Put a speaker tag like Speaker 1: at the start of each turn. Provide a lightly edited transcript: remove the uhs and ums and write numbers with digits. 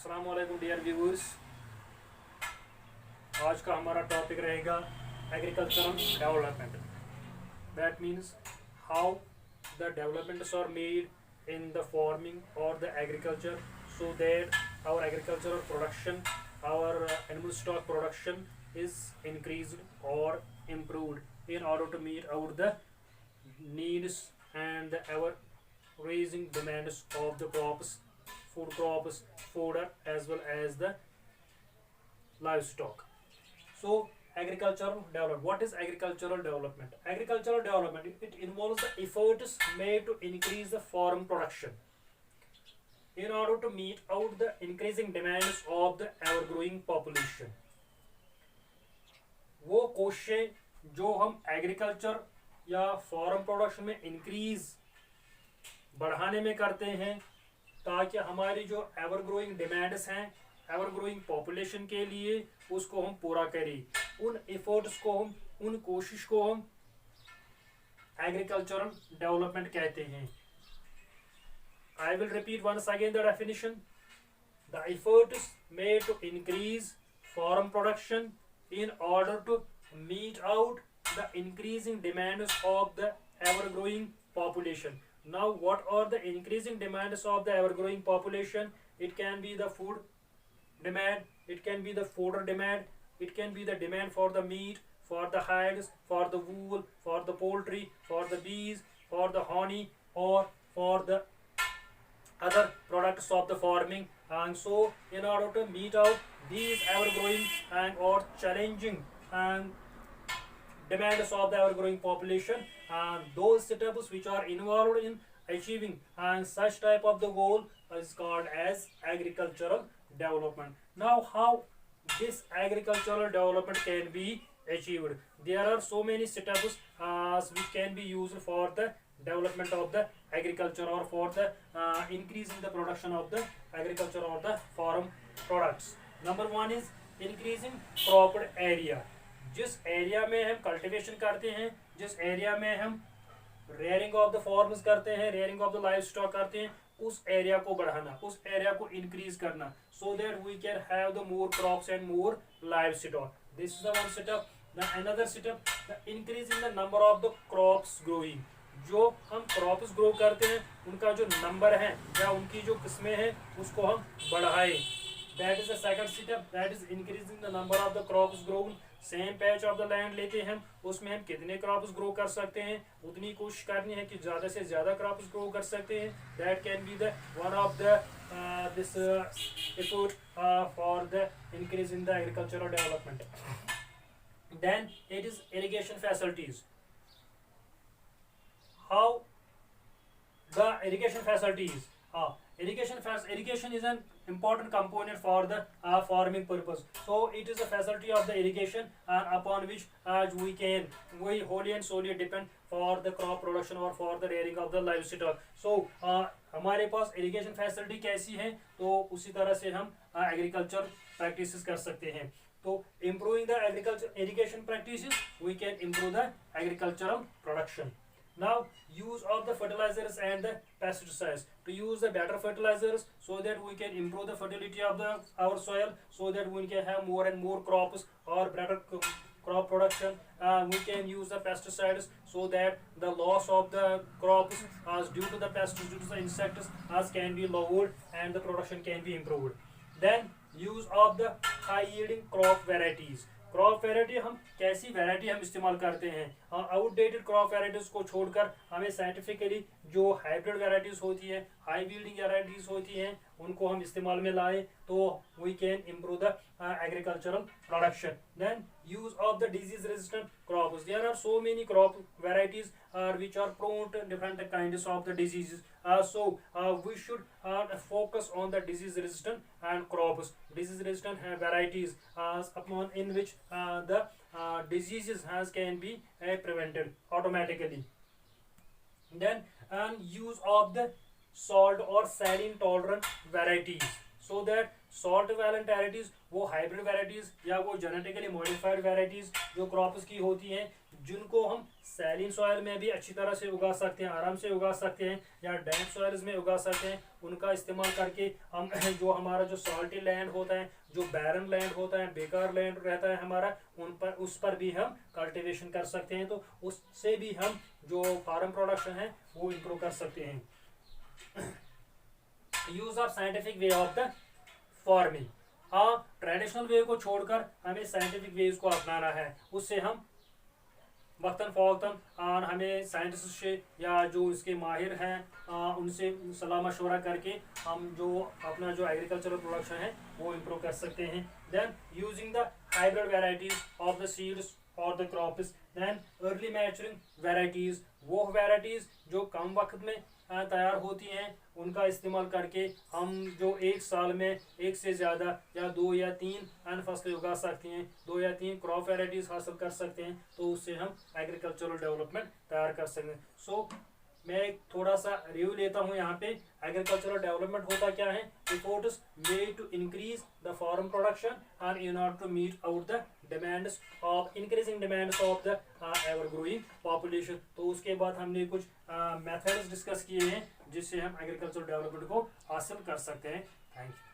Speaker 1: अस्सलाम वालेकुम dear viewers. आज का हमारा टॉपिक रहेगा agricultural development. That means how the developments are made in the farming और the agriculture so that our agricultural production, our animal stock production is increased or improved in order to meet out the needs and the ever raising demands of the crops, food crops, fodder, as well as the livestock. So agricultural development, what is agricultural development? Agricultural development, it involves the efforts made to increase the farm production in order to meet out the increasing demands of the ever growing population. वो कोशिशें जो हम agriculture या form production में increase बढ़ाने में करते हैं ताकि हमारी जो एवर ग्रोइंग डिमांड्स हैं एवर ग्रोइंग पॉपुलेशन के लिए उसको हम पूरा करें। उन एफर्ट्स को हम, उन कोशिश को हम एग्रीकल्चरल डेवलपमेंट कहते हैं। I will repeat once again the definition. The efforts made to increase farm production in order to meet out the increasing demands of the ever growing population. Now what are the increasing demands of the ever growing population? It can be the food demand, it can be the fodder demand, it can be the demand for the meat, for the hides, for the wool, for the poultry, for the bees, for the honey, or for the other products of the farming. And so in order to meet out these ever growing and or challenging and demands of the ever growing population, and those setups which are involved in achieving and such type of the goal is called as agricultural development. Now how this agricultural development can be achieved? There are so many setups which can be used for the development of the agriculture or for the increasing the production of the agriculture or the farm products. Number one is increasing cropped area. जिस area में हम cultivation करते हैं, जिस area में हम rearing of the forms करते हैं, rearing of the live stock करते हैं, उस एरिया को बढ़ाना, उस एरिया को इंक्रीज करना, so that we can have the more crops and more livestock. This is the one setup. The another setup, the increase in the number of the crops growing. जो हम crops grow करते हैं उनका जो number है या उनकी जो किस्में हैं उसको हम बढ़ाएं. That is the second step, that is increasing the number of the crops grown. Same patch of the land लेते हैं, उसमें हम कितने क्रॉप्स ग्रो कर सकते हैं उतनी कोशिश करनी है कि ज़्यादा से ज़्यादा क्रॉप्स ग्रो कर सकते हैं. That can be the one of the this effort for the increase in the agricultural development. Then it is irrigation facilities. How the irrigation facilities? Irrigation is an important component for the farming purpose. So it is a facility of the irrigation upon which we wholly and solely depend for the crop production or for the rearing of the livestock. So हमारे पास irrigation facility कैसी है तो उसी तरह से हम agriculture practices कर सकते हैं. तो improving the agriculture irrigation practices, we can improve the agricultural production. Now use of the fertilizers and the pesticides. To use the better fertilizers so that we can improve the fertility of our soil, so that we can have more and more crops or better crop production. We can use the pesticides so that the loss of the crops as due to the pests, due to the insects as can be lowered and the production can be improved. Then use of the high yielding crop varieties. Crop variety हम कैसी variety हम इस्तेमाल करते हैं? Outdated crop varieties को छोड़कर हमें scientifically जो हाइब्रिड वैरायटीज होती है, हाई यील्डिंग वैरायटीज होती हैं, उनको हम इस्तेमाल में लाएं तो we can improve the agricultural production. Then use of the disease resistant crops. There are so many crop varieties which are prone to different kinds of the diseases. So we should focus on the disease resistant and crops, disease resistant varieties upon in which the diseases can be prevented automatically. Then use of the salt or saline tolerant varieties, so that salt वैलेंट varieties वो hybrid varieties या वो genetically modified varieties जो crops की होती हैं, जिनको हम सैलिन सॉइल में भी अच्छी तरह से उगा सकते हैं, आराम से उगा सकते हैं, या डैम्प सॉइल्स में उगा सकते हैं, उनका इस्तेमाल करके हम जो हमारा जो सॉल्टी लैंड होता है, जो बैरन लैंड होता है, बेकार लैंड रहता है हमारा, उस पर भी हम कल्टीवेशन कर सकते हैं। तो उससे भी हम जो फार्म प्रोडक्शन है वो इम्प्रूव कर सकते हैं। Use of scientific way of the farming, हाँ ट्रेडिशनल वे को छोड़कर हमें साइंटिफिक वेज को अपनाना है। उससे हम वक्तन फ़ौक्तन हमें साइंटिस्ट से या जो इसके माहिर हैं उनसे सलाह मशवरा करके हम जो अपना जो एग्रीकल्चरल प्रोडक्शन है वो इम्प्रूव कर सकते हैं। Then using the hybrid varieties of the seeds और the crops. Then early maturing varieties, वो वेराइटीज जो कम वक्त में तैयार होती हैं, उनका इस्तेमाल करके हम जो एक साल में एक से ज़्यादा या 2 या 3 अन्य फसलें उगा सकते हैं, 2 या 3 क्रॉप वेराइटीज हासिल कर सकते हैं, तो उससे हम एग्रीकल्चरल डेवलपमेंट तैयार कर सकते हैं। सो मैं थोड़ा सा रिव्यू लेता हूँ यहाँ पे। एग्रीकल्चरल डेवलपमेंट होता क्या है? Efforts made to increase the farm production and in order to meet out the demands of increasing demands of the ever growing population. तो उसके बाद हमने कुछ मेथड्स डिस्कस किए हैं जिससे हम एग्रीकल्चरल डेवलपमेंट को हासिल कर सकते हैं। Thank you.